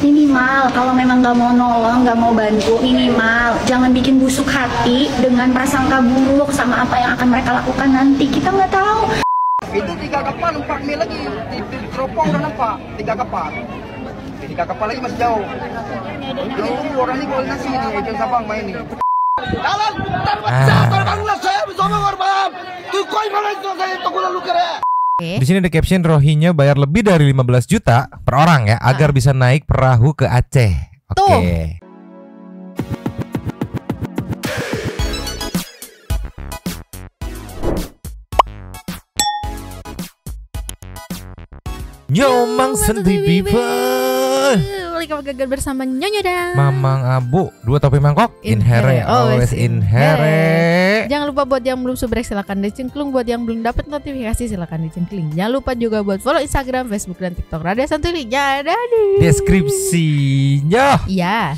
Minimal kalau memang nggak mau nolong, nggak mau bantu, minimal jangan bikin busuk hati dengan prasangka buruk sama apa yang akan mereka lakukan nanti. Kita nggak tahu. Itu 3 kapal 4 mil lagi di teropong udah nampak 3 kapal. 3 kapal lagi masih jauh. Jauh orang ini koordinasi nih, itu Sabang main nih. Jalan terbesar terbanglah saya bersama korban. Tukoi mana itu saya tunggu lalu kere. Di sini ada caption Rohingya bayar lebih dari 15 juta per orang ya agar bisa naik perahu ke Aceh. Oke. Nyomang sendiri Welcome gagal bersama Nyonya dan Mamang Abu, 2 topi mangkok. Inhere, always inhere. Jangan lupa buat yang belum subscribe silakan dicengklung. Buat yang belum dapat notifikasi silakan dicengkling. Jangan lupa juga buat follow Instagram, Facebook dan TikTok Radia Santuy. Linknya ada di deskripsinya. Iya.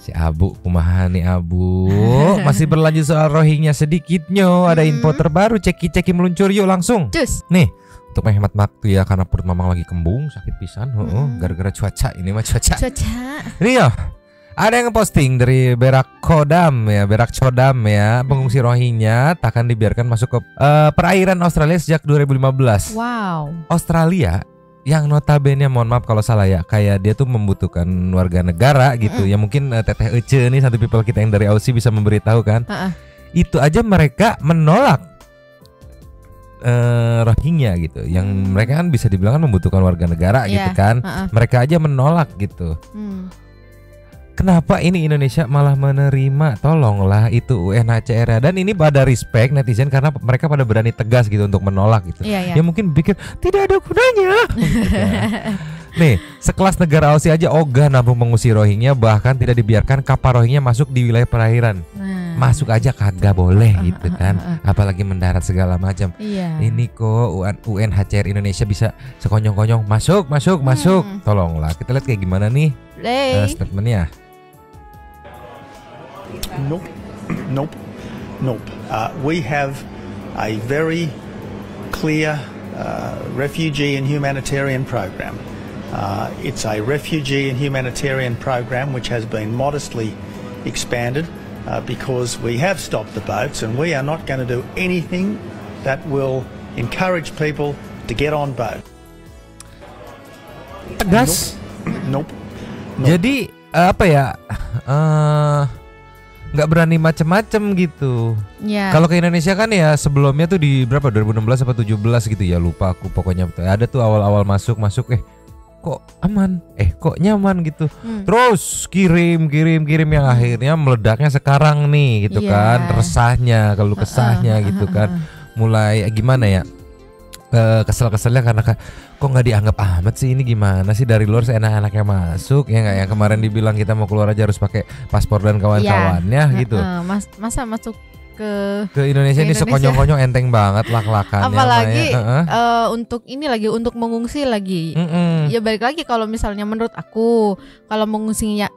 Si Abu, kumaha nih Abu. Masih berlanjut soal Rohingya sedikitnya. Ada info terbaru, ceki meluncur yuk langsung. Cus. Nih, untuk menghemat waktu ya karena perut mamang lagi kembung, sakit pisan. Gara-gara cuaca ini mah cuaca. Nih ya, ada yang posting dari Berak Chodam ya, pengungsi Rohingya takkan dibiarkan masuk ke perairan Australia sejak 2015. Wow. Australia yang notabene, mohon maaf kalau salah ya, kayak dia tuh membutuhkan warga negara gitu. Ya mungkin Teteh Ece nih, satu people kita yang dari Aussie bisa memberitahu kan. Itu aja mereka menolak Rohingya gitu, yang mereka kan bisa dibilang kan membutuhkan warga negara gitu kan. Mereka aja menolak gitu. Kenapa ini Indonesia malah menerima? Tolonglah itu UNHCR. Dan ini pada respect netizen karena mereka pada berani tegas gitu untuk menolak gitu. Ya mungkin pikir tidak ada gunanya. Nih, sekelas negara Aussie aja ogah nampung mengusir Rohingya, bahkan tidak dibiarkan kapal Rohingya masuk di wilayah perairan. Masuk aja kagak boleh gitu kan, apalagi mendarat segala macam. Ini kok UNHCR Indonesia bisa sekonyong-konyong masuk. Tolonglah, kita lihat kayak gimana nih statementnya. Nope. We have a very clear refugee and humanitarian program. It's a refugee and humanitarian program which has been modestly expanded. Because we have stopped the boats and we are not going to do anything that will encourage people to get on boat. Tegas. Nope. Jadi apa ya? Nggak berani macem-macem gitu. Kalau ke Indonesia kan ya sebelumnya tuh di berapa 2016 atau 17 gitu ya, lupa aku pokoknya. Ada tuh awal-awal masuk kok aman, kok nyaman gitu. Terus kirim yang akhirnya meledaknya sekarang nih gitu kan, resahnya, kalau kesahnya gitu kan. Mulai gimana ya, kesel-keselnya karena kok nggak dianggap amat sih, ini gimana sih dari luar seenak-enaknya masuk ya nggak, yang kemarin dibilang kita mau keluar aja harus pakai paspor dan kawan-kawannya gitu. Masa masuk ke Indonesia ini sekonyong-konyong, enteng banget lak-lakannya. Apalagi untuk ini lagi, untuk mengungsi lagi. Ya balik lagi, kalau misalnya menurut aku, kalau mengungsinya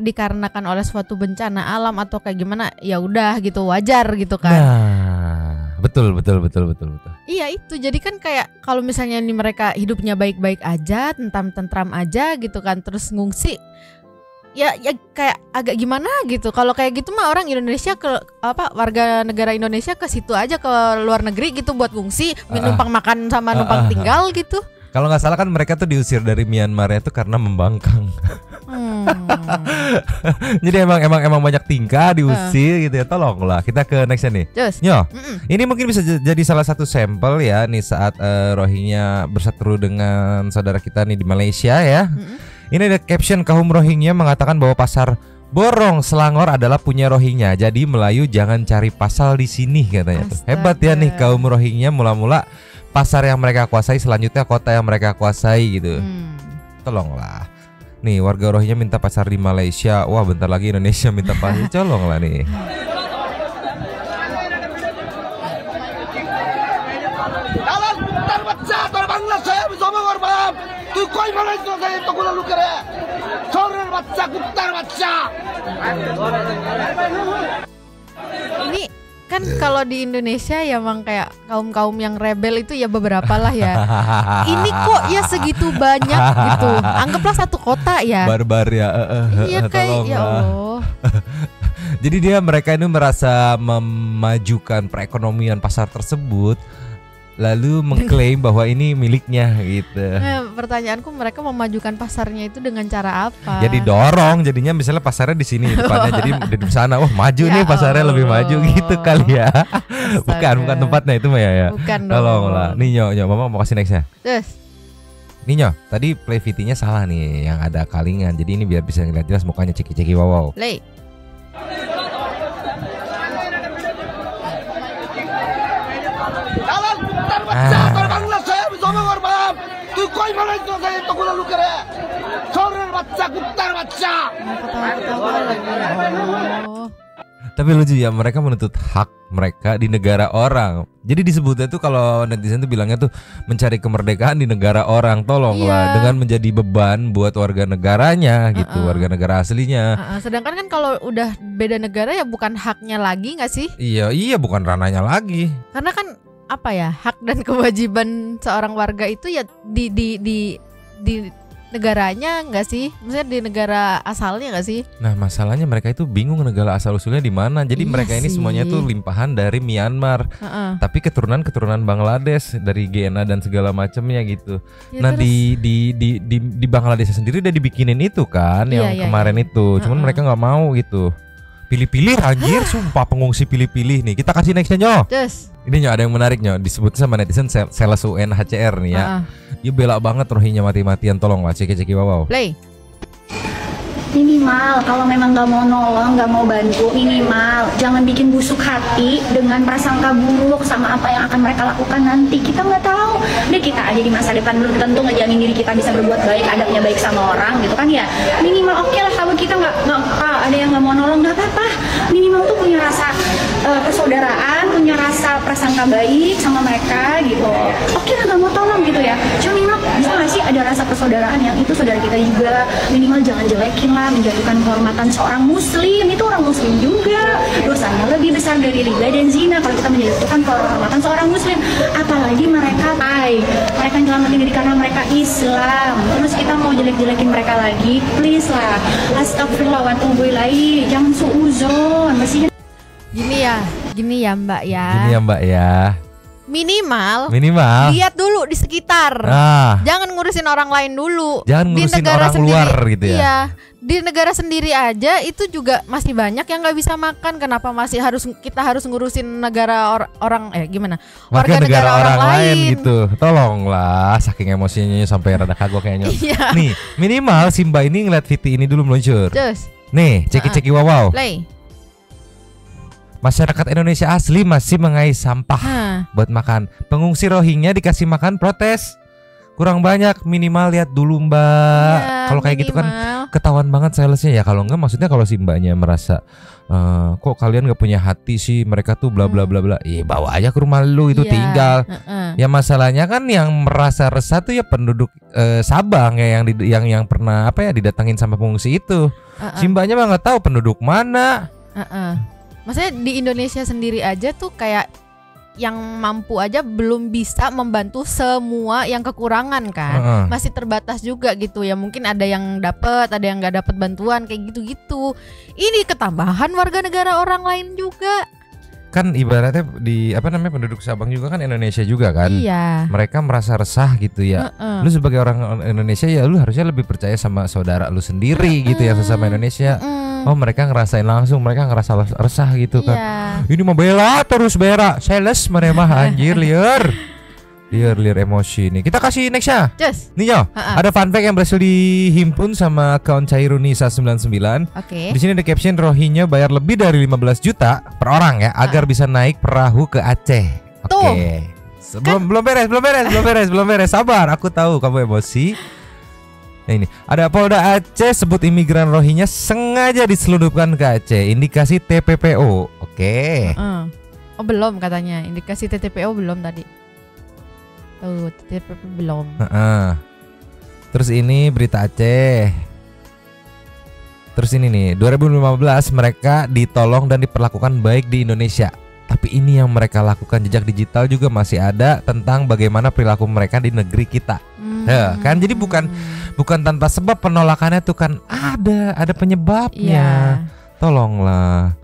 dikarenakan oleh suatu bencana alam atau kayak gimana, ya udah gitu, wajar gitu kan. Nah, betul. Iya itu, jadi kan kayak kalau misalnya ini mereka hidupnya baik-baik aja, tentram aja gitu kan, terus ngungsi. Ya kayak agak gimana gitu. Kalau kayak gitu mah orang Indonesia warga negara Indonesia ke situ aja, ke luar negeri gitu buat ngungsi, numpang makan sama numpang tinggal gitu. Kalau nggak salah kan mereka tuh diusir dari Myanmar itu karena membangkang. Jadi emang banyak tingkah diusir gitu ya. Tolonglah, kita ke nextnya nih. Ini mungkin bisa jadi salah satu sampel ya nih saat Rohingya berseteru dengan saudara kita nih di Malaysia ya. Ini ada caption, kaum Rohingya mengatakan bahwa pasar Borong Selangor adalah punya Rohingya. Jadi Melayu jangan cari pasal di sini katanya. Hebat ya nih kaum Rohingya, mula-mula pasar yang mereka kuasai, selanjutnya kota yang mereka kuasai gitu. Tolonglah. Nih warga Rohingya minta pasar di Malaysia. Wah, bentar lagi Indonesia minta pasar. Tolonglah nih. Terbanglah saya bersama korban. Tukoi mana itu saya tunggu lalu kere. Sore baca kutar baca. Ini Kan kalau di Indonesia ya emang kayak kaum yang rebel itu ya beberapa lah ya. Ini kok ya segitu banyak gitu. Anggaplah satu kota ya. Barbar ya. Iya kayak ya Allah. Jadi mereka ini merasa memajukan perekonomian pasar tersebut, lalu mengklaim bahwa ini miliknya gitu. Pertanyaanku mereka memajukan pasarnya itu dengan cara apa? Ya didorong, jadinya misalnya pasarnya di sini depannya, jadi di sana, wah maju Ya nih pasarnya lebih maju gitu kali ya. Bukan tempatnya itu mah ya. Bukan dong. Tolonglah. Nih Nyo, mama mau kasih nextnya. Terus. Nih Nyo, tadi play VT-nya salah nih, yang ada kalingan. Jadi ini biar bisa ngeliat jelas mukanya ceki-ceki wow. Play. Tapi lucu ya, mereka menuntut hak mereka di negara orang. Jadi disebutnya tuh kalau netizen tuh bilangnya tuh mencari kemerdekaan di negara orang. Tolonglah dengan menjadi beban buat warga negaranya gitu, warga negara aslinya. Sedangkan kan kalau udah beda negara ya bukan haknya lagi nggak sih? Iya bukan ranahnya lagi. Karena kan apa ya, hak dan kewajiban seorang warga itu ya di negaranya nggak sih? Maksudnya di negara asalnya nggak sih? Nah masalahnya mereka itu bingung negara asal usulnya di mana. Jadi mereka ini semuanya tuh limpahan dari Myanmar, tapi keturunan Bangladesh dari GNA dan segala macamnya gitu. Ya, nah terus, di Bangladesh sendiri udah dibikinin itu kan, yang kemarin itu. Cuman mereka nggak mau gitu. Pilih-pilih anjir, sumpah pengungsi pilih-pilih nih. Kita kasih nextnya Nyo. Ini Nyo, ada yang menarik Nyo, disebut sama netizen sales UNHCR nih ya. Dia bela banget Rohingya mati-matian, tolonglah ceki-ceki wow. Play. Minimal kalau memang nggak mau nolong, nggak mau bantu, minimal jangan bikin busuk hati dengan prasangka buruk sama apa yang akan mereka lakukan nanti. Kita nggak tahu, deh kita aja di masa depan belum tentu ngejamin diri kita bisa berbuat baik, adabnya baik sama orang gitu kan ya. Minimal oke lah kalau kita nggak ada yang nggak mau nolong, nggak apa-apa. Minimal tuh punya rasa persaudaraan, punya rasa prasangka baik sama mereka gitu. Oke lah nggak mau tolong gitu ya. Cuma minimal bisa nggak sih ada rasa persaudaraan yang itu saudara kita juga. Minimal jangan jelekin lah, menjatuhkan kehormatan seorang muslim. Itu orang muslim juga, dosanya lebih besar dari riba dan zina kalau kita menjatuhkan kehormatan seorang muslim. Apalagi mereka nyelamatin diri karena mereka Islam, terus kita mau jelek-jelekin mereka lagi. Please lah, astagfirullah wa atubu ilaihi, jangan suuzon. Mestinya Gini ya Mbak ya. Gini ya Mbak ya. Minimal lihat dulu di sekitar. Jangan ngurusin orang lain dulu. Jangan ngurusin orang sendiri, luar gitu ya. Iya, di negara sendiri aja itu juga masih banyak yang nggak bisa makan. Kenapa masih kita harus ngurusin negara orang warga negara orang lain gitu. Tolonglah, saking emosinya sampai rada kagok kayaknya. Nih, minimal Simba ini ngeliat VT ini dulu meluncur. Nih, ceki-ceki wow. Play. Masyarakat Indonesia asli masih mengais sampah buat makan. Pengungsi Rohingya dikasih makan protes. Kurang banyak, minimal lihat dulu Mbak. Kalau kayak gitu kan ketahuan banget salesnya ya. Kalau enggak maksudnya kalau si Mbaknya merasa kok kalian gak punya hati sih, mereka tuh bla bla bla bla. Bawa aja ke rumah lu itu tinggal. Ya masalahnya kan yang merasa resah tuh ya penduduk Sabang ya yang pernah didatangin sama pengungsi itu. Si Mbaknya mah nggak tahu penduduk mana. Maksudnya di Indonesia sendiri aja tuh kayak yang mampu aja belum bisa membantu semua yang kekurangan kan. Masih terbatas juga gitu ya. Mungkin ada yang dapat, ada yang nggak dapat bantuan kayak gitu-gitu. Ini ketambahan warga negara orang lain juga. Kan ibaratnya penduduk Sabang juga kan Indonesia juga kan. Iya. Mereka merasa resah gitu ya. Lu sebagai orang Indonesia ya lu harusnya lebih percaya sama saudara lu sendiri gitu ya, sesama Indonesia. Oh mereka ngerasain langsung, mereka ngerasa resah gitu kan. Ini mau bela terus berak, sales meremah anjir liar emosi nih. Kita kasih nextnya. Nih Yo, ada fun fact yang berhasil dihimpun sama akun Cairunisa99. Di sini ada caption Rohingya bayar lebih dari 15 juta per orang ya agar bisa naik perahu ke Aceh. Belum beres. Sabar, aku tahu kamu emosi. Nah ini ada Polda Aceh sebut imigran Rohingya sengaja diselundupkan ke Aceh. Indikasi TPPO. Oh belum katanya. Indikasi TPPO belum tadi. Oh TPPO belum. Terus ini berita Aceh. Terus ini nih 2015 mereka ditolong dan diperlakukan baik di Indonesia. Tapi ini yang mereka lakukan, jejak digital juga masih ada tentang bagaimana perilaku mereka di negeri kita. Ya, kan jadi bukan tanpa sebab penolakannya tuh kan ada penyebabnya. Tolonglah.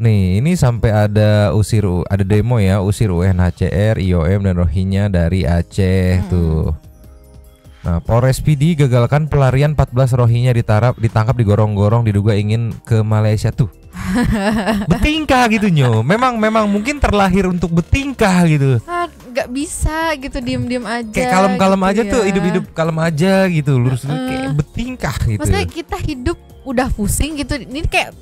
Nih, ini sampai ada demo ya, usir UNHCR, IOM dan Rohingya dari Aceh tuh. Nah, Polres PD gagalkan pelarian 14 Rohingya ditangkap di gorong-gorong diduga ingin ke Malaysia tuh. Betingkah gitu Nyo. Memang mungkin terlahir untuk betingkah gitu. Gak bisa gitu diem-diem aja. Kayak kalem-kalem gitu aja ya. tuh, hidup-hidup kalem aja gitu, lurus kayak betingkah gitu. Maksudnya kita hidup udah pusing gitu, ini kayak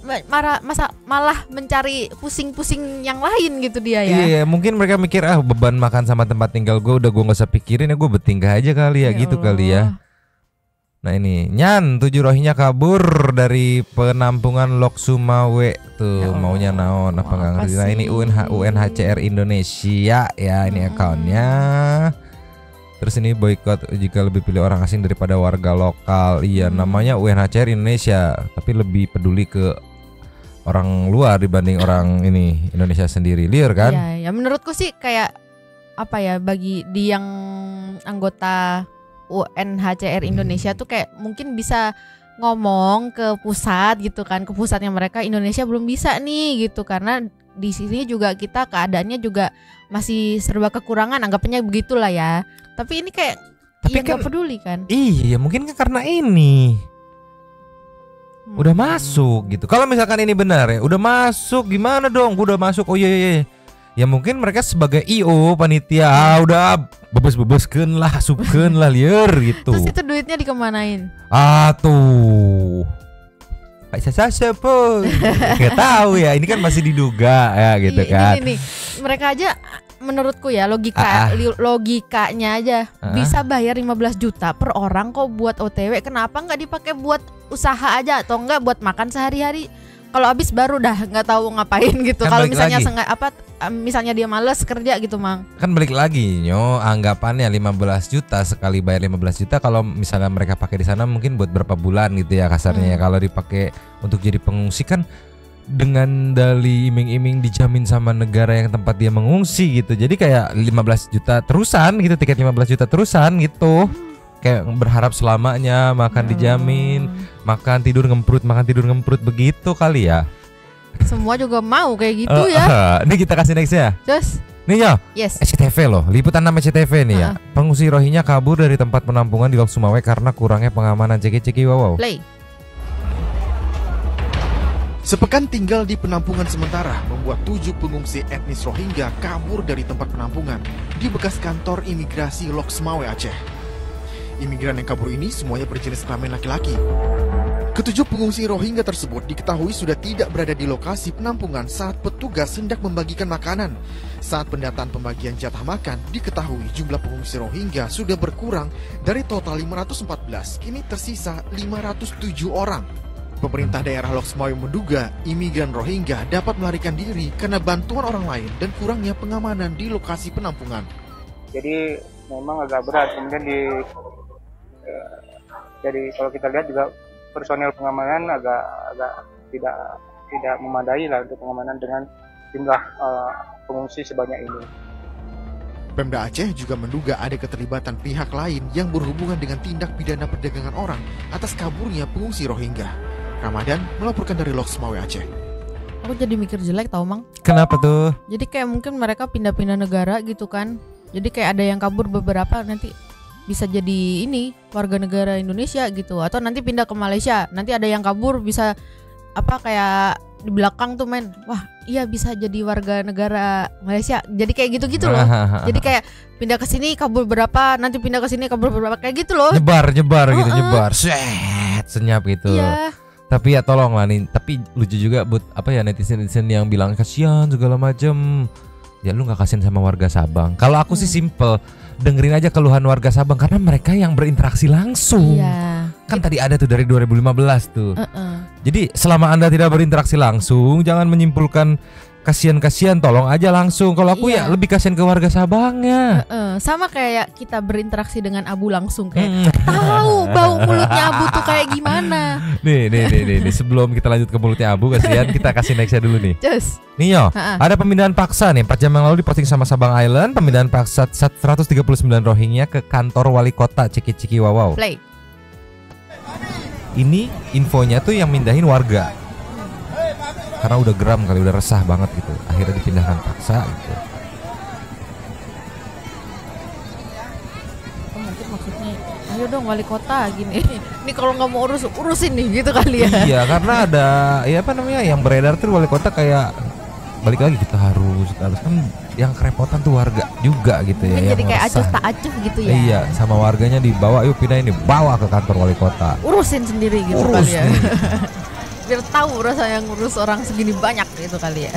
malah mencari pusing-pusing yang lain gitu dia ya. Iya, mungkin mereka mikir beban makan sama tempat tinggal gue udah gue nggak usah pikirin ya, gue betingkah aja kali ya gitu Allah. kali ya. Nah ini 7 Rohingya kabur dari penampungan Lok Sumawe tuh, maunya naon apa nggak ngerti. Nah ini UNHCR Indonesia ya, ini akunnya. Terus ini boykot jika lebih pilih orang asing daripada warga lokal. Iya, namanya UNHCR Indonesia, tapi lebih peduli ke orang luar dibanding orang ini Indonesia sendiri. Liar kan? Iya, ya menurutku sih kayak apa ya, bagi di yang anggota UNHCR Indonesia tuh kayak mungkin bisa ngomong ke pusat gitu kan, ke pusatnya mereka, Indonesia belum bisa nih gitu, karena di sini juga kita keadaannya juga masih serba kekurangan, anggapnya begitulah ya. Tapi ini kayak tapi nggak peduli kan? Iya, mungkin kan karena ini udah masuk gitu. Kalau misalkan ini benar ya, udah masuk gimana dong? Udah masuk. Oh iya. Ya mungkin mereka sebagai IO panitia udah bebes-bebeskeun lah, supkeun lah liar gitu. Terus itu duitnya dikemanain? Tuh. Saya pun nggak tahu ya. Ini kan masih diduga ya gitu kan. Ini mereka aja menurutku ya logikanya aja bisa bayar 15 juta per orang kok buat OTW. Kenapa nggak dipakai buat usaha aja atau enggak buat makan sehari-hari? Kalau habis baru dah nggak tahu ngapain gitu. Kan Kalau misalnya misalnya dia males kerja gitu, Mang. Kan balik lagi Nyo, anggapannya 15 juta sekali bayar 15 juta kalau misalnya mereka pakai di sana mungkin buat berapa bulan gitu ya kasarnya ya. Kalau dipakai untuk jadi pengungsi kan dengan dali iming-iming dijamin sama negara yang tempat dia mengungsi gitu. Jadi kayak 15 juta terusan gitu, tiket 15 juta terusan gitu. Kayak berharap selamanya makan dijamin, makan tidur ngemprut begitu kali ya. Semua juga mau kayak gitu ya. Ini kita kasih next ya. Terus nih ya, yes. SCTV loh, liputan 6 SCTV nih ya. Pengungsi Rohingya kabur dari tempat penampungan di Lok Sumawe karena kurangnya pengamanan. Ceki wow. Play. Sepekan tinggal di penampungan sementara membuat 7 pengungsi etnis Rohingya kabur dari tempat penampungan di bekas kantor imigrasi Lok Sumawe, Aceh. Imigran yang kabur ini semuanya berjenis kelamin laki-laki. Ketujuh pengungsi Rohingya tersebut diketahui sudah tidak berada di lokasi penampungan saat petugas hendak membagikan makanan. Saat pendataan pembagian jatah makan, diketahui jumlah pengungsi Rohingya sudah berkurang dari total 514, kini tersisa 507 orang. Pemerintah daerah Lok Sumawe menduga imigran Rohingya dapat melarikan diri karena bantuan orang lain dan kurangnya pengamanan di lokasi penampungan. Jadi memang agak berat, kemudian jadi kalau kita lihat juga personel pengamanan agak tidak memadai lah untuk pengamanan dengan jumlah pengungsi sebanyak ini. Pemda Aceh juga menduga ada keterlibatan pihak lain yang berhubungan dengan tindak pidana perdagangan orang atas kaburnya pengungsi Rohingya. Ramadan melaporkan dari Lok Sumawe, Aceh. Aku jadi mikir jelek tau, Mang. Kenapa tuh? Jadi kayak mungkin mereka pindah-pindah negara gitu kan. Jadi kayak ada yang kabur beberapa, nanti bisa jadi ini warga negara Indonesia gitu, atau nanti pindah ke Malaysia, nanti ada yang kabur bisa kayak di belakang tuh wah iya bisa jadi warga negara Malaysia, jadi kayak gitu-gitu loh. Jadi kayak pindah ke sini kabur berapa, nanti pindah ke sini kabur berapa, kayak gitu loh. Nyebar gitu, senyap gitu. Iya. Tapi ya tolonglah nih, tapi lucu juga buat netizen yang bilang kasihan segala macem. Ya lu gak kasihan sama warga Sabang. Kalau aku sih simple, dengerin aja keluhan warga Sabang karena mereka yang berinteraksi langsung. Iya. Kan tadi ada tuh dari 2015 tuh. Jadi selama Anda tidak berinteraksi langsung, jangan menyimpulkan kasihan-kasihan, tolong aja langsung. Kalau aku ya lebih kasihan ke warga Sabangnya. Sama kayak kita berinteraksi dengan Abu langsung, kayak tahu bau mulutnya Abu tuh kayak gimana. Nih, sebelum kita lanjut ke mulutnya Abu, kasihan kita kasih nextnya dulu nih. Cus. Nio, ada pemindahan paksa nih 4 jam yang lalu diposting sama Sabang Island. Pemindahan paksa 139 Rohingya ke kantor wali kota Ciki-Ciki Wawau. Play. Ini infonya tuh yang mindahin warga. Karena udah geram kali, udah resah banget gitu. Akhirnya dipindahkan paksa gitu. Oh, mungkin maksudnya ayo dong wali kota gini. Ini kalau nggak mau urusin nih gitu kali ya. Iya, karena ada ya apa namanya yang beredar tuh wali kota kayak balik lagi kita harus kan yang kerepotan tuh warga juga gitu ya. Jadi kayak acuh tak acuh gitu ya. Iya, sama warganya dibawa, yuk pindah ini, bawa ke kantor wali kota. Urusin sendiri gitu Urus kali ya. nih. Biar tahu rasa yang ngurus orang segini banyak gitu kali ya.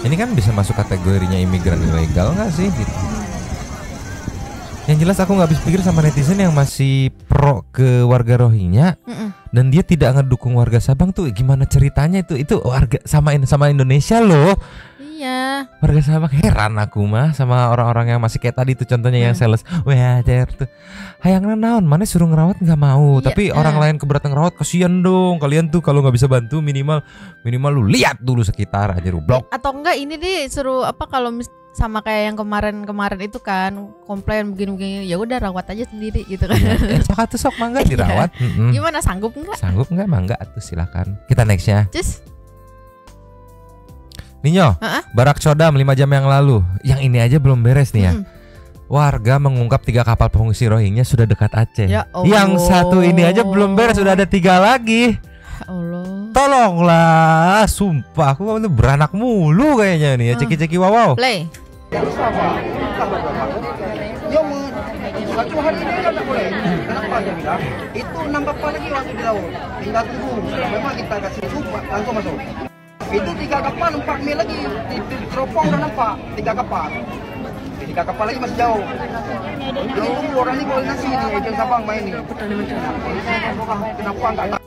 Ini kan bisa masuk kategorinya imigran ilegal nggak sih gitu. Yang jelas aku nggak habis pikir sama netizen yang masih pro ke warga Rohingya dan dia tidak ngedukung warga Sabang tuh gimana ceritanya itu warga sama Indonesia loh. Iya. Warga Sabang heran aku mah sama orang-orang yang masih kayak tadi tuh contohnya yang sales. Wah, tuh. Hayang naon mana suruh ngerawat nggak mau, tapi orang lain keberatan ngerawat, kasihan dong. Kalian tuh kalau nggak bisa bantu minimal lu lihat dulu sekitar aja blok. Atau enggak ini deh suruh apa kalau sama kayak yang kemarin itu kan komplain begini-begini, ya udah rawat aja sendiri gitu kan. Sok atuh sok mangga dirawat. Gimana sanggup enggak? Sanggup enggak mangga atuh silakan. Kita nextnya. Cus. Ninyo, Barak Sodam 5 jam yang lalu. Yang ini aja belum beres nih ya. Warga mengungkap 3 kapal pengungsi Rohingya sudah dekat Aceh. Ya Allah. Yang satu ini aja belum beres, sudah ada 3 lagi. Allah. Tolonglah, sumpah aku itu beranak mulu kayaknya nih ya. Ceki-ceki Wawau. Play. Satu hari ini kan tak boleh. Kenapa dia bilang? Itu nambah apa lagi waktu di laut. Tinggal tunggu. Memang kita kasih sumpah langsung masuk. Itu 3 kapal 4 mil lagi di teropong udah nampak 3 kapal. 3 kapal lagi masih jauh. Belum orang ini koordinasi nih, agent Sabang main nih. Kenapa enggak?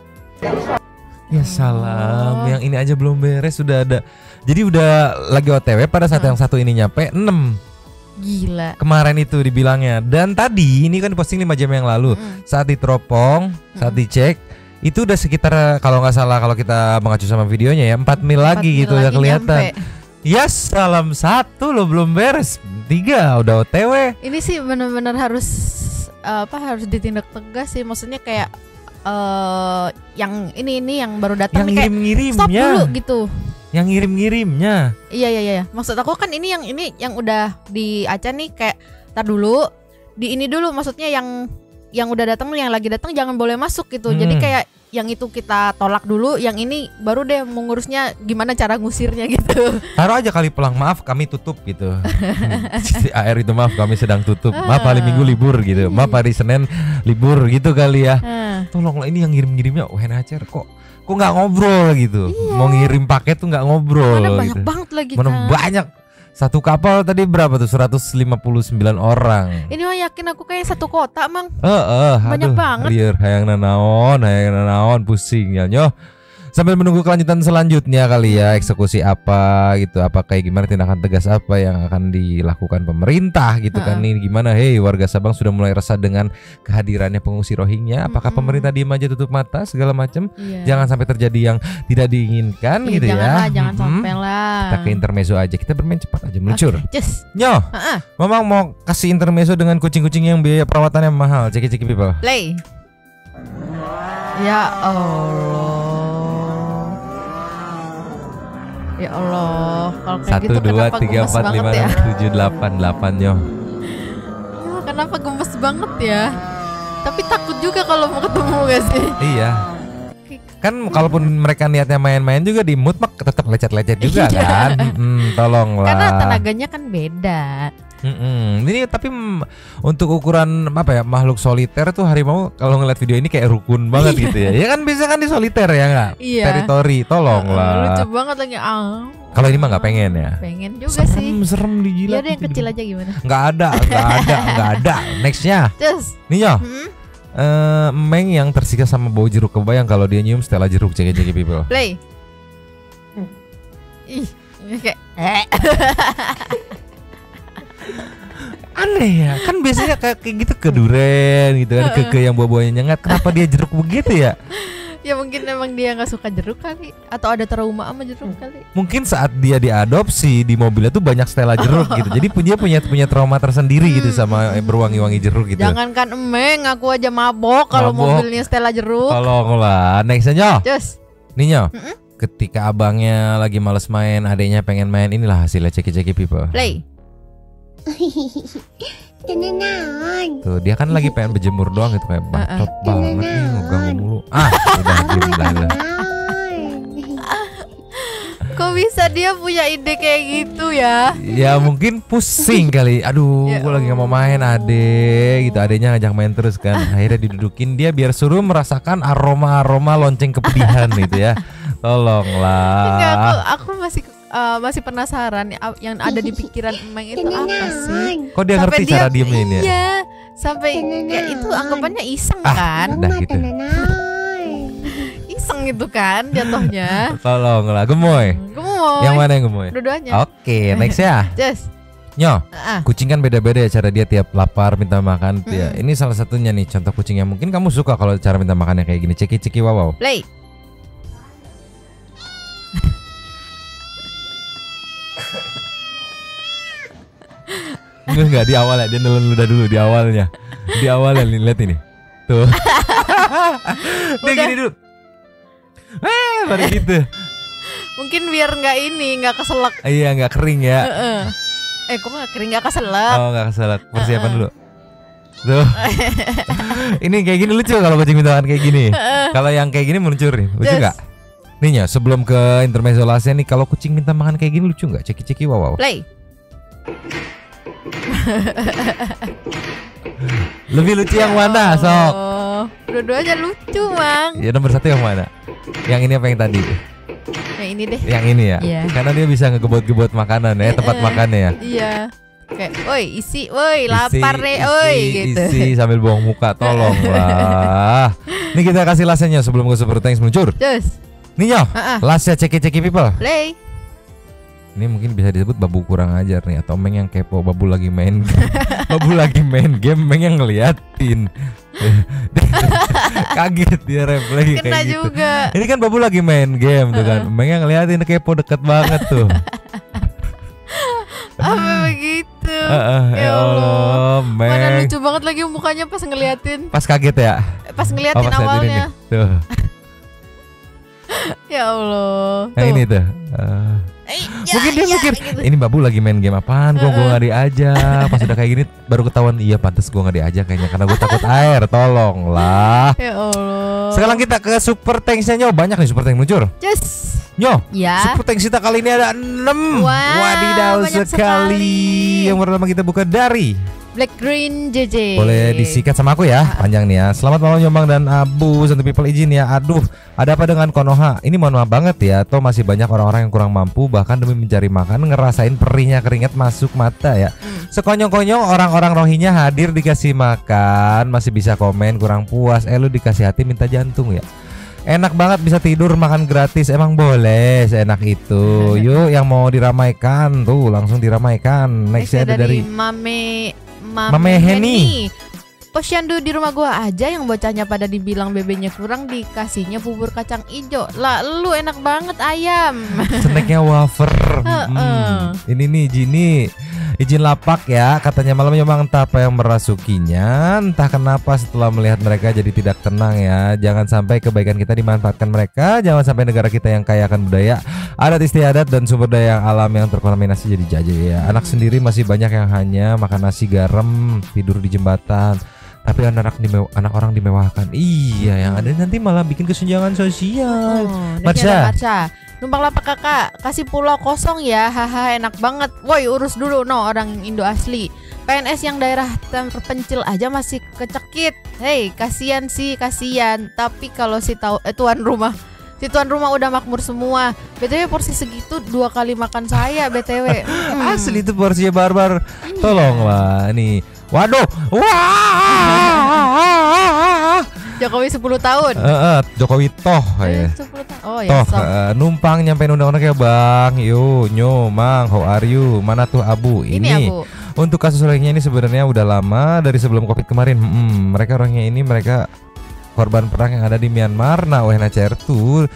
Ya salam, yang ini aja belum beres sudah ada. Jadi udah lagi OTW pada saat yang satu ini nyampe 6. Gila. Kemarin itu dibilangnya. Dan tadi ini kan posting 5 jam yang lalu. Saat diteropong, saat dicek itu udah sekitar kalau nggak salah kalau kita mengacu sama videonya ya 4 mil lagi gitu udah kelihatan. Ya salam 1 loh belum beres. 3 udah OTW. Ini sih benar-benar harus harus ditindak tegas sih. Maksudnya kayak yang ini yang baru datang yang nih kayak stop dulu gitu. Yang ngirim-ngirimnya. Iya. Maksud aku kan ini yang udah di Aceh nih kayak tar dulu di ini dulu maksudnya yang udah datang yang lagi datang jangan boleh masuk gitu. Jadi kayak yang itu kita tolak dulu, yang ini baru deh mengurusnya gimana cara ngusirnya gitu. Taruh aja kali pelang maaf kami tutup gitu. AR itu maaf kami sedang tutup. Maaf hari Minggu libur gitu. Maaf hari Senin libur gitu kali ya. Tolonglah ini yang ngirim-ngirimnya UNHCR kok nggak ngobrol gitu. Iya. Mau ngirim paket tuh nggak ngobrol. Mana banyak gitu. banget lagi Mana kan. banyak. Satu kapal tadi berapa tuh? 159 orang. Ini mah yakin aku kayak satu kota, Mang. Aduh, Banyak banget. Rier, hayang nanaon pusing ya nyoh. Sambil menunggu kelanjutan selanjutnya kali ya, eksekusi apa gitu, apa kayak gimana tindakan tegas apa yang akan dilakukan pemerintah gitu kan. Nih gimana warga Sabang sudah mulai resah dengan kehadirannya pengungsi Rohingya. Apakah pemerintah diem aja tutup mata segala macam? Jangan sampai terjadi yang tidak diinginkan gitu ya. Jangan sampai lah. Kita ke intermezzo aja, kita bermain cepat aja meluncur. Nyoh. Mamang mau kasih intermezzo dengan kucing-kucing yang biaya perawatannya mahal. Ceki-ceki people. Play. Ya Allah. Ya Allah, kalau kayak 1, gitu 2, kenapa 3, gemes 4, banget 5, ya? 6, 7, 8 nyoh. Ya, kenapa gemes banget ya? Tapi takut juga kalau mau ketemu gak sih? Iya. Kan kalaupun mereka niatnya main-main juga di mood mak tetap lecet-lecet juga kan. Tolonglah. Karena tenaganya kan beda. Ini tapi untuk ukuran apa ya makhluk soliter tuh harimau kalau ngeliat video ini kayak rukun banget gitu ya. Ya kan bisa kan di soliter ya nggak? Iya. Teritori, tolonglah. Lucu banget lagi. Kalau ini mah nggak pengen ya. Pengen juga sih. Serem Ya dijilat. ada yang kecil aja gimana? Nggak ada. Nextnya. Terus. Nih yo. Meng yang tersiksa sama bau jeruk kebayang kalau dia nyium setelah jeruk ceki people. Play. Ih, kayak Aneh ya, kan biasanya kayak gitu ke duren gitu kan, ke yang buah-buahnya nyengat. Kenapa dia jeruk begitu ya? Ya mungkin memang dia nggak suka jeruk kali, atau ada trauma sama jeruk kali. Mungkin saat dia diadopsi di mobilnya tuh banyak stella jeruk gitu. Jadi dia punya trauma tersendiri gitu sama berwangi-wangi jeruk gitu. Jangankan emeng, aku aja mabok kalau mobilnya stella jeruk. Tolonglah, nextnya Cus. Nih ketika abangnya lagi males main, adiknya pengen main, inilah hasilnya ceki-ceki people. Play. Tuh dia kan lagi pengen berjemur doang gitu, kayak bacot banget nih ngeganggu mulu. Udah diem lah. Kok bisa dia punya ide kayak gitu ya? Ya mungkin pusing kali. Aduh, gue lagi gak mau main adek gitu. Adeknya ngajak main terus kan. Akhirnya didudukin dia biar suruh merasakan aroma-aroma lonceng kepedihan gitu ya. Tolonglah. Enggak, aku masih penasaran yang ada di pikiran Emeng itu apa sih? Kok dia ngerti cara diemnya ini ya? Iya, sampai kayak itu anggapannya iseng kan? Udah gitu. Iseng itu kan jatuhnya. Tolonglah, gemoy. Gemoy. Yang mana yang gemoy? Dua-duanya. Oke, next ya. Just. Nyo, kucing kan beda-beda ya cara dia tiap lapar minta makan. Ya, ini salah satunya nih contoh kucing yang mungkin kamu suka kalau cara minta makannya kayak gini. Ceki-ceki wow. Play. Enggak di awal ya, dia ludah dulu di awalnya. Di awalnya lihat ini. Tuh. Dia gini dulu. Baru gitu. Mungkin biar nggak keselak. Iya, nggak kering ya. Kok nggak kering, nggak keselak? Oh, nggak keselak. Persiapan dulu. Tuh. Ini kayak gini lucu kalau kucing minta makan kayak gini. Kalau yang kayak gini meluncur nih, lucu nggak? Nih ya, sebelum ke intermezzo lasnya nih, kalau kucing minta makan kayak gini lucu nggak? Ceki-ceki wow. Play. Lebih lucu yang mana, Sok? Dua-duanya lucu, Mang. Ya nomor 1 yang mana? Yang ini apa yang tadi? Yang ini deh. Yang ini ya? Iya. Karena dia bisa ngegebot-gebot makanan ya, tempat makannya ya. Iya. Kayak, woi isi, woi lapar nih, woi gitu. Isi sambil buang muka, tolonglah. Ini kita kasih lasnya sebelum ke Super Thanks meluncur. Terus. Nih yo, lasnya ceki-ceki people. Play. Ini mungkin bisa disebut babu kurang ajar nih, atau Meng yang kepo. Babu lagi main Babu lagi main game, Meng yang ngeliatin. Kaget dia replay kayak gitu. Juga. Ini kan Babu lagi main game tuh kan, Meng yang ngeliatin kepo deket banget tuh. Apa begitu? Ya Allah, Meng. Mana lucu banget lagi mukanya pas ngeliatin. Pas kaget ya? Pas ngeliatin awalnya. Tuh. Ya Allah. Yang ini tuh. Mungkin dia mikir gitu. Ini Babu lagi main game apaan, gue gak diajak. Pas udah kayak gini baru ketahuan, iya pantas gue gak diajak kayaknya karena gue takut air. Tolonglah. Ya Allah. Sekarang kita ke Super Thanks-nya Nyo. Banyak nih Super Thanks meluncur. Yes. Nyo, ya. Super Thanks kita kali ini ada 6. Wadidaw sekali. Yang pertama kita buka dari Black Green JJ. Boleh disikat sama aku ya, panjang nih ya. Selamat malam Yombang dan Abu, Santu People izin ya. Aduh, ada apa dengan Konoha? Ini mohon maaf banget ya. Atau masih banyak orang-orang yang kurang mampu, bahkan demi mencari makan ngerasain perihnya keringat masuk mata ya. Sekonyong-konyong orang-orang Rohingya hadir dikasih makan, masih bisa komen kurang puas. Lu dikasih hati minta jantung ya. Enak banget bisa tidur makan gratis, emang boleh seenak itu. Yuk yang mau diramaikan tuh langsung diramaikan. Nextnya ada dari Mame Heni. Posyandu di rumah gua aja yang bocahnya pada dibilang bebeknya kurang dikasihnya bubur kacang ijo. Lah lu enak banget ayam. Snacknya wafer. Ini nih Jini izin lapak ya, katanya malam memang entah apa yang merasukinya, entah kenapa setelah melihat mereka jadi tidak tenang ya. Jangan sampai kebaikan kita dimanfaatkan mereka, jangan sampai negara kita yang kaya akan budaya, adat istiadat dan sumber daya alam yang terkontaminasi jadi jajah ya. Anak sendiri masih banyak yang hanya makan nasi garam, tidur di jembatan. Tapi anak orang dimewahkan. Iya, yang ada nanti malah bikin kesenjangan sosial. Marcia, numpang lapak kakak, kasih pulau kosong ya, haha enak banget. Woi urus dulu no orang Indo asli. PNS yang daerah terpencil aja masih kecekit. Hei kasihan sih kasihan. Tapi kalau si tuan rumah udah makmur semua. BTW porsi segitu 2 kali makan saya BTW. Asli itu porsinya barbar. Tolonglah nih. Waduh, wah. Jokowi 10 tahun. Jokowi toh ya. 10 tahun. Oh ya. Toh numpang nyampein undang-undang ya Bang. Yo, Nyo, Mang, how are you? Mana tuh Abu? Ini Abu. Untuk kasus Rohingya ini sebenarnya udah lama dari sebelum Covid kemarin. Mereka Rohingya ini mereka korban perang yang ada di Myanmar. Nah, UNHCR tuh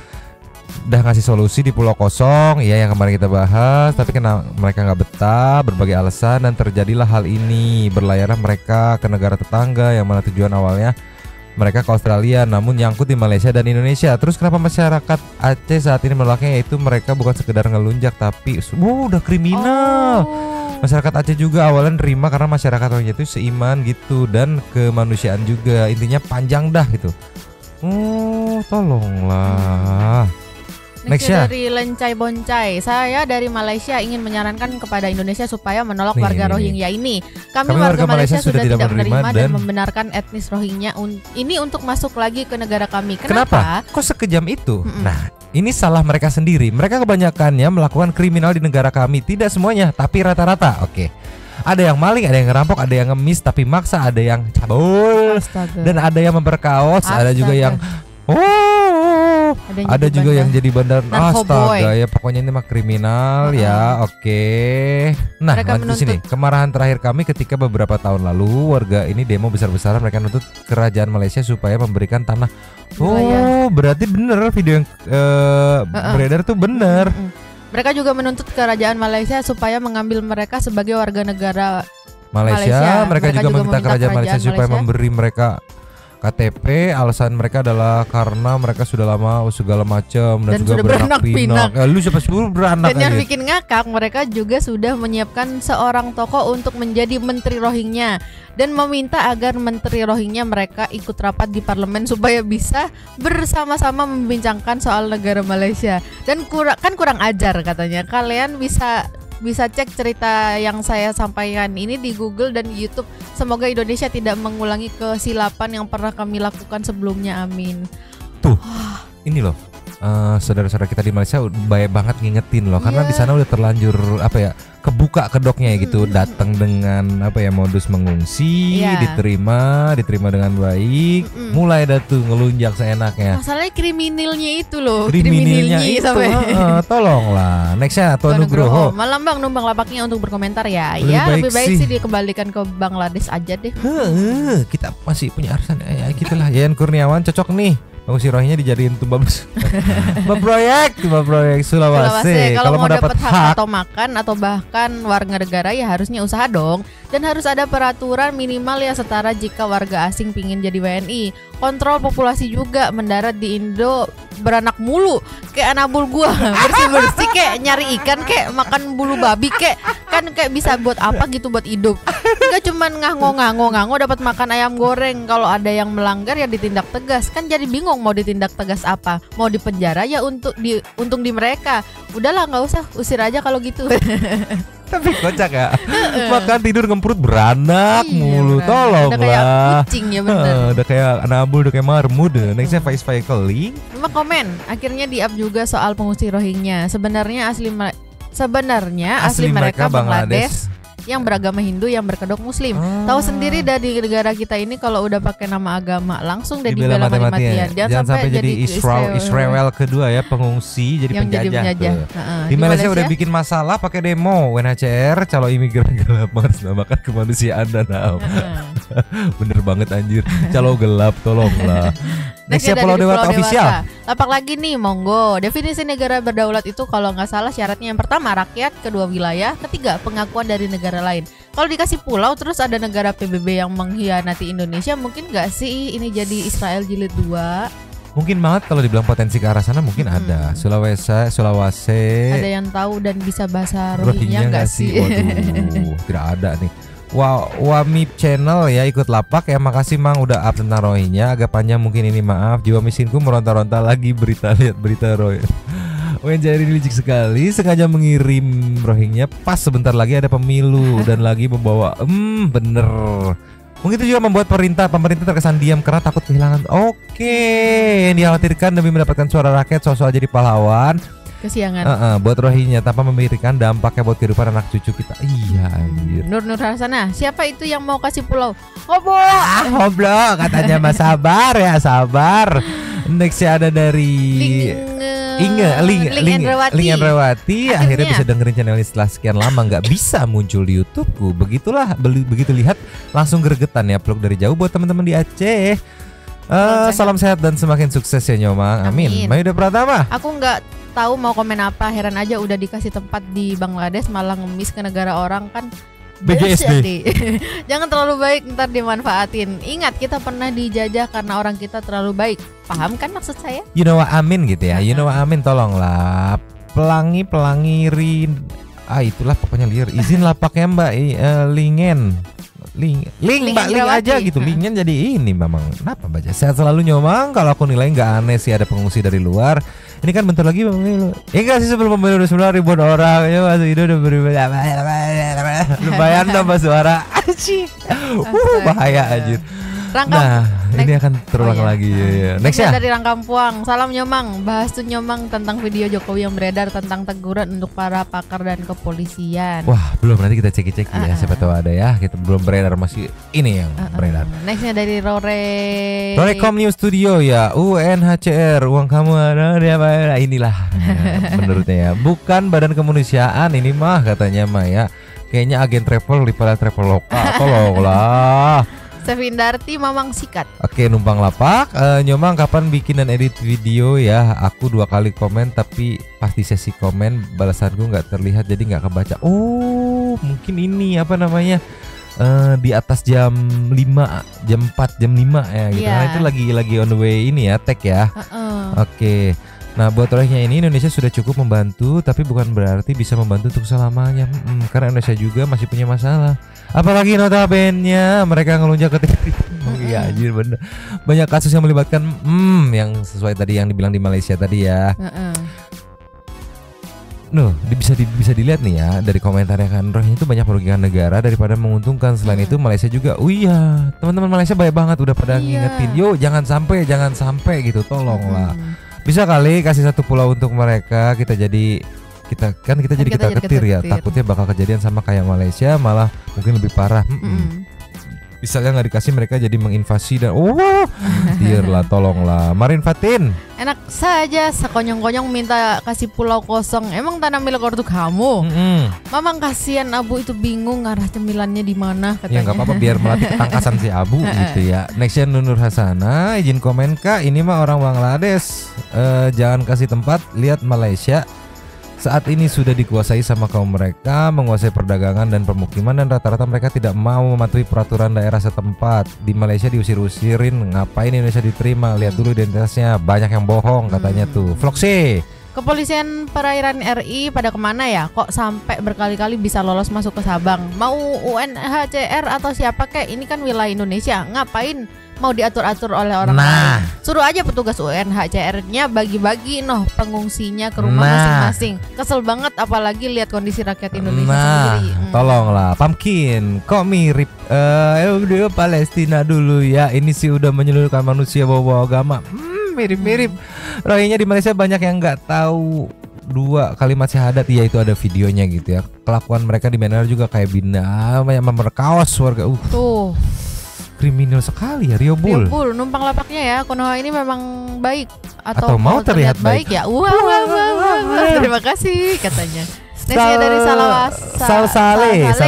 udah ngasih solusi di Pulau Kosong, ya yang kemarin kita bahas. Tapi karena mereka nggak betah berbagai alasan dan terjadilah hal ini. Berlayarlah mereka ke negara tetangga yang mana tujuan awalnya mereka ke Australia, namun nyangkut di Malaysia dan Indonesia. Terus kenapa masyarakat Aceh saat ini menolaknya, yaitu mereka bukan sekedar ngelunjak tapi udah kriminal. Masyarakat Aceh juga awalnya nerima karena masyarakat Rohingya itu seiman gitu dan kemanusiaan juga. Intinya panjang dah gitu. Tolonglah. Next dari Lencai Boncai. Saya dari Malaysia ingin menyarankan kepada Indonesia supaya menolak warga Rohingya ini. Kami warga Malaysia sudah tidak menerima dan membenarkan etnis Rohingya ini untuk masuk lagi ke negara kami. Kenapa? Kok sekejam itu? Nah, ini salah mereka sendiri. Mereka kebanyakannya melakukan kriminal di negara kami. Tidak semuanya, tapi rata-rata. Oke. Ada yang maling, ada yang ngerampok, ada yang ngemis tapi maksa, ada yang cabul, dan ada yang memperkaos, ada juga yang ada juga yang jadi bandar. Astaga, ya pokoknya ini mah kriminal ya. Oke. Nah, lanjut sini. Kemarahan terakhir kami ketika beberapa tahun lalu warga ini demo besar-besaran, mereka nuntut kerajaan Malaysia supaya memberikan tanah. Berarti bener video yang beredar tuh bener. Mereka juga menuntut kerajaan Malaysia supaya mengambil mereka sebagai warga negara Malaysia. Mereka juga meminta kerajaan Malaysia supaya memberi mereka KTP. Alasan mereka adalah karena mereka sudah lama segala macam dan juga beranak pinak. Lu siapa suruh beranak? Dan yang bikin ngakak, mereka juga sudah menyiapkan seorang tokoh untuk menjadi Menteri Rohingya dan meminta agar Menteri Rohingya mereka ikut rapat di parlemen supaya bisa bersama-sama membincangkan soal negara Malaysia. Dan kurang ajar katanya. Kalian bisa cek cerita yang saya sampaikan ini di Google dan YouTube. Semoga Indonesia tidak mengulangi kesilapan yang pernah kami lakukan sebelumnya. Amin. Tuh, ini loh, saudara-saudara kita di Malaysia banyak banget ngingetin loh, karena di sana udah terlanjur kebuka kedoknya gitu, datang dengan modus mengungsi, diterima dengan baik, mulai dah tuh ngelunjak seenaknya. Masalahnya kriminalnya itu loh, kriminalnya itu. Tolonglah. Nextnya Tuan Nugroho. Malam Bang, numpang lapaknya untuk berkomentar ya. Lebih baik sih dikembalikan ke Bangladesh aja deh. Kita masih punya arasan ya gitulah. Yayan Kurniawan cocok nih. Pengungsi Rohingya dijadiin tumbal proyek Sulawesi. Kalau mau dapat hak atau makan atau bahkan warga negara ya harusnya usaha dong. Dan harus ada peraturan minimal ya setara jika warga asing pingin jadi WNI. Kontrol populasi juga, mendarat di Indo beranak mulu kayak anabul gua, bersih-bersih kayak nyari ikan kayak makan bulu babi kayak kan kayak bisa buat apa gitu buat hidup. Enggak cuman ngango dapat makan ayam goreng. Kalau ada yang melanggar ya ditindak tegas. Kan jadi bingung mau ditindak tegas apa? Mau dipenjara ya untung di mereka. Udahlah nggak usah, usir aja kalau gitu. Tapi kocak ya. Makan tidur ngemprut beranak mulu. Tolong udah kayak kucing ya bener. Udah kayak anabul, udah kayak marmut. Nextnya Faiz Faikali. Cuma komen akhirnya di-up juga soal pengungsi Rohingya. Sebenarnya asli mereka Bangladesh yang beragama Hindu yang berkedok Muslim. Tahu sendiri dari negara kita ini kalau udah pakai nama agama langsung udah dibela mati-matian. Jangan sampai jadi Israel kedua ya, pengungsi jadi penjajah. Di Malaysia udah bikin masalah pakai demo UNHCR calon imigran gelap mengatasnamakan kemanusiaan dan bener banget anjir. Calo gelap, tolonglah. Nextnya Pulau Dewata Official. Lapak lagi nih, monggo. Definisi negara berdaulat itu kalau nggak salah syaratnya yang pertama rakyat, kedua wilayah, ketiga pengakuan dari negara lain. Kalau dikasih pulau terus ada negara PBB yang mengkhianati Indonesia, mungkin nggak sih ini jadi Israel jilid 2? Mungkin banget kalau dibilang potensi ke arah sana mungkin ada. Sulawesi. Ada yang tahu dan bisa bahasa Rohingya nggak sih? Waduh, tidak ada nih. Wamip channel ya ikut lapak ya, makasih Mang udah up tentang Rohingya. Agak panjang mungkin ini, maaf. Jiwa miskinku meronta-ronta lagi lihat berita Rohingya. WNJ ini licik sekali, sengaja mengirim Rohingya pas sebentar lagi ada pemilu dan lagi membawa bener. Mungkin itu juga membuat pemerintah terkesan diam karena takut kehilangan. Yang dikhawatirkan demi mendapatkan suara rakyat soal jadi pahlawan. Kesiangan. Buat Rohingya tanpa memikirkan dampaknya buat kehidupan anak cucu kita. Iya anjir. Nur Harsana, siapa itu yang mau kasih pulau? Goblok katanya Mas, sabar. Next ada dari Link Endrawati akhirnya bisa dengerin channel ini setelah sekian lama nggak bisa muncul di YouTubeku. Begitulah, begitu lihat langsung gregetan ya, peluk dari jauh buat teman-teman di Aceh. Salam sehat dan semakin sukses ya Nyomang. Amin. Mayuda Pratama. Aku nggak tahu mau komen apa, heran aja udah dikasih tempat di Bangladesh malah ngemis ke negara orang kan. BGSD. Jangan terlalu baik ntar dimanfaatin. Ingat kita pernah dijajah karena orang kita terlalu baik. Paham kan maksud saya? You know what I mean gitu ya. You know what I mean, tolonglah pelangi itulah pokoknya liar. Izinlah pakai Mbak link aja gitu. Linknya jadi ini memang. Kenapa baca? Sehat selalu Nyomang. Kalau aku nilai nggak aneh sih ada pengungsi dari luar. Ini kan bentar lagi pemilu. Enggak sih, sebelum pemilu udah 9 ribuan orang. Ya masuk itu udah lumayan tambah suara. Bahaya anjir. Ini akan terulang lagi ya. Next ya. Dari Rangkampuang. Salam Nyomang. Bahas tuh Nyomang tentang video Jokowi yang beredar tentang teguran untuk para pakar dan kepolisian. Wah, belum, nanti kita cek ya. Siapa tahu ada ya. Kita belum beredar, masih ini yang beredar. Nextnya dari Rorecom News Studio ya. UNHCR, uang kamu ada inilah menurutnya ya. Bukan badan kemanusiaan ini mah katanya mah ya. Kayaknya agen travel daripada travel lokal. Tolonglah. Sevindarti Mamang Sikat. Oke, numpang lapak. Nyomang kapan bikin dan edit video ya? Aku 2 kali komen tapi pasti sesi komen balasanku nggak terlihat jadi nggak kebaca. Oh, mungkin ini apa namanya? Di atas jam 5, jam 4, jam 5 ya gitu. Karena itu lagi on the way ini ya, tag ya. Oke. Nah, buat rohnya ini Indonesia sudah cukup membantu, tapi bukan berarti bisa membantu untuk selamanya. Karena Indonesia juga masih punya masalah. Apalagi notabene mereka ngelunjak ketika iya anjir bener. Banyak kasus yang melibatkan yang sesuai tadi yang dibilang di Malaysia tadi ya. Bisa dilihat nih ya dari komentarnya kan, rohnya itu banyak merugikan negara daripada menguntungkan. Selain itu Malaysia juga, teman-teman Malaysia baik banget udah pada ngingetin, yo jangan sampai gitu, tolonglah. Bisa kali kasih satu pulau untuk mereka, kita jadi ketir ya. Takutnya bakal kejadian sama kayak Malaysia, malah mungkin lebih parah. Misalnya nggak dikasih, mereka jadi menginvasi dan dear lah, tolonglah. Marin Fatin. Enak saja sekonyong-konyong minta kasih pulau kosong. Emang tanah milik ortu kamu? Mamang kasihan Abu itu bingung ngarah cemilannya di mana katanya. Ya nggak apa-apa biar melatih ketangkasan si Abu gitu ya. Nextnya Nunur Hasana, izin komen Kak, ini mah orang Bangladesh. Jangan kasih tempat, lihat Malaysia. Saat ini sudah dikuasai sama kaum mereka, menguasai perdagangan dan permukiman, dan rata-rata mereka tidak mau mematuhi peraturan daerah setempat. Di Malaysia diusir-usirin, ngapain Indonesia diterima? Lihat dulu identitasnya, banyak yang bohong katanya tuh. Vlogsi. Kepolisian perairan RI pada kemana ya? Kok sampai berkali-kali bisa lolos masuk ke Sabang? Mau UNHCR atau siapa kek? Ini kan wilayah Indonesia. Ngapain mau diatur-atur oleh orang lain? Suruh aja petugas UNHCR-nya bagi-bagi pengungsinya ke rumah masing-masing. Kesel banget apalagi lihat kondisi rakyat Indonesia sendiri. Tolonglah, Pumpkin, kok mirip Palestina dulu ya. Ini sih udah menyeluruhkan manusia bawa agama. Mirip-mirip. Rohingya di Malaysia banyak yang nggak tahu 2 kalimat syahadat, ya itu ada videonya gitu ya. Kelakuan mereka di Myanmar juga kayak bina, banyak memerkaos warga. Tuh. Kriminal sekali ya Rio Bull. Numpang lapaknya ya. Konoha ini memang baik atau mau terlihat baik ya. Terima kasih katanya. Nextnya dari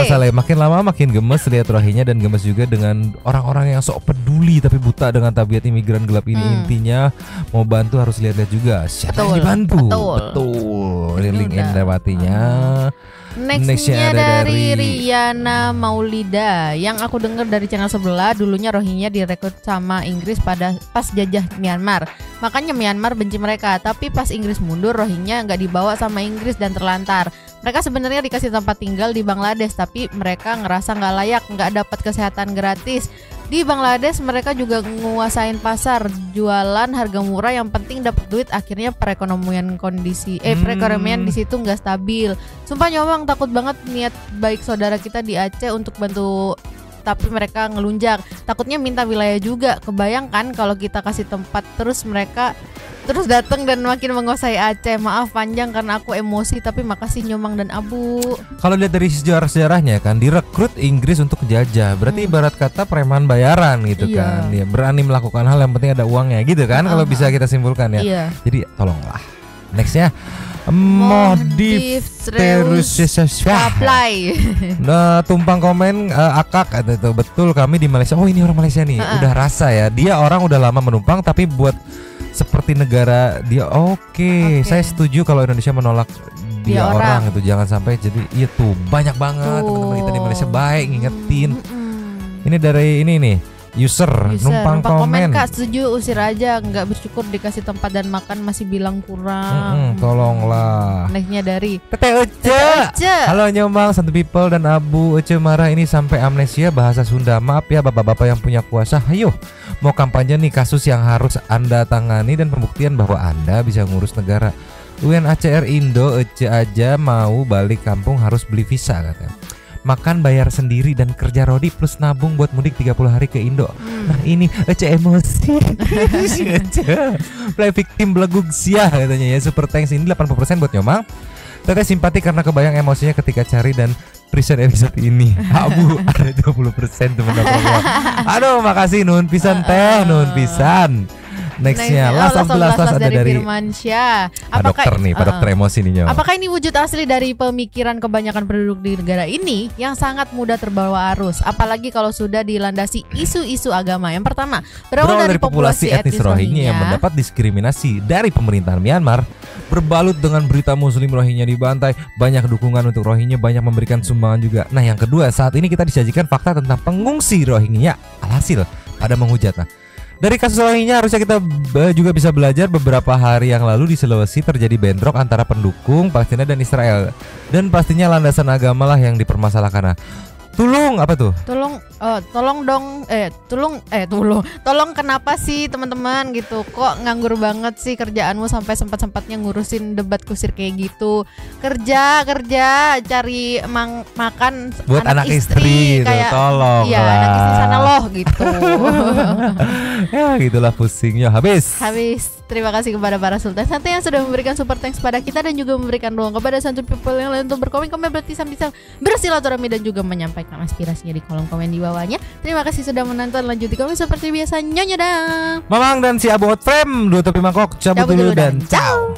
Saleh. Makin lama makin gemes lihat rohinya, dan gemes juga dengan orang-orang yang sok peduli tapi buta dengan tabiat imigran gelap ini. Intinya mau bantu harus lihat-lihat juga siapa yang dibantu. Betul. Link Endrawatinya. Nextnya dari Riana Maulida, yang aku dengar dari channel sebelah, dulunya Rohingya direkrut sama Inggris pas jajah Myanmar. Makanya Myanmar benci mereka, tapi pas Inggris mundur Rohingya nggak dibawa sama Inggris dan terlantar. Mereka sebenarnya dikasih tempat tinggal di Bangladesh, tapi mereka ngerasa nggak layak, nggak dapat kesehatan gratis. Di Bangladesh mereka juga menguasain pasar, jualan harga murah, yang penting dapat duit. Akhirnya perekonomian perekonomian di situ nggak stabil. Sumpah Nyomang takut banget niat baik saudara kita di Aceh untuk bantu, tapi mereka ngelunjak. Takutnya minta wilayah juga. Kebayangkan kalau kita kasih tempat terus mereka terus datang dan makin menguasai Aceh. Maaf panjang karena aku emosi, tapi makasih Nyomang dan Abu. Kalau lihat dari sejarah-sejarahnya kan, direkrut Inggris untuk jajah, berarti ibarat kata preman bayaran gitu kan. Dia berani melakukan hal yang penting ada uangnya gitu kan, kalau bisa kita simpulkan ya. Jadi tolonglah. Nextnya modif terus apply. Nah, tumpang komen akak itu betul kami di Malaysia. Oh ini orang Malaysia nih, udah rasa ya. Dia orang udah lama menumpang tapi buat seperti negara dia. Oke. Saya setuju kalau Indonesia menolak dia orang itu jangan sampai jadi itu banyak banget teman-teman kita di Malaysia baik ngingetin. Ini dari ini nih. User numpang komen Kak, setuju, usir aja, nggak bersyukur dikasih tempat dan makan masih bilang kurang. Tolonglah. Nextnya dari Tete Ece. Halo Nyomang, Santu People dan Abu Ece marah ini sampai amnesia bahasa Sunda. Maaf ya bapak-bapak yang punya kuasa. Ayo, mau kampanye nih kasus yang harus Anda tangani dan pembuktian bahwa Anda bisa ngurus negara. UNHCR Indo Ece aja mau balik kampung harus beli visa katanya. Makan bayar sendiri dan kerja rodi plus nabung buat mudik 30 hari ke Indo. Nah ini Ece emosi. Ece play victim belegug sia katanya ya. Super thanks ini 80% buat Nyomang. Teteh simpati karena kebayang emosinya ketika cari dan present episode ini. Abu ada 20% teman-teman. Aduh makasih nun pisan teh nun pisan. Nextnya last of the last ada dari Firmansyah. Pak dokter nih, Pak dokter emosi nih Nyomang. Apakah ini wujud asli dari pemikiran kebanyakan penduduk di negara ini yang sangat mudah terbawa arus, apalagi kalau sudah dilandasi isu-isu agama? Yang pertama, berawal dari populasi etnis Rohingya yang mendapat diskriminasi dari pemerintahan Myanmar, berbalut dengan berita Muslim Rohingya dibantai, banyak dukungan untuk Rohingya, banyak memberikan sumbangan juga. Nah, yang kedua, saat ini kita disajikan fakta tentang pengungsi Rohingya. Alhasil pada menghujat. Nah, dari kasus Rohingya harusnya kita juga bisa belajar. Beberapa hari yang lalu di Sulawesi terjadi bentrok antara pendukung Palestina dan Israel. Dan pastinya landasan agama lah yang dipermasalahkan. Nah, tolong apa tuh? Tolong kenapa sih teman-teman gitu? Kok nganggur banget sih kerjaanmu sampai sempat-sempatnya ngurusin debat kusir kayak gitu? Kerja cari makan buat anak istri kayak tolong iya, lah. anak istri sana loh gitu. Ya gitulah pusingnya habis. Terima kasih kepada para sultan santai yang sudah memberikan super thanks pada kita dan juga memberikan ruang kepada Santu People yang lain untuk berkomen berarti bisa bersilaturahmi dan juga menyampaikan aspirasinya di kolom komen di bawahnya. Terima kasih sudah menonton. Lanjut di komen seperti biasa. Nyonya dang. Mamang dan si Abu Outframe dua topi mangkok cabut dulu dan ciao.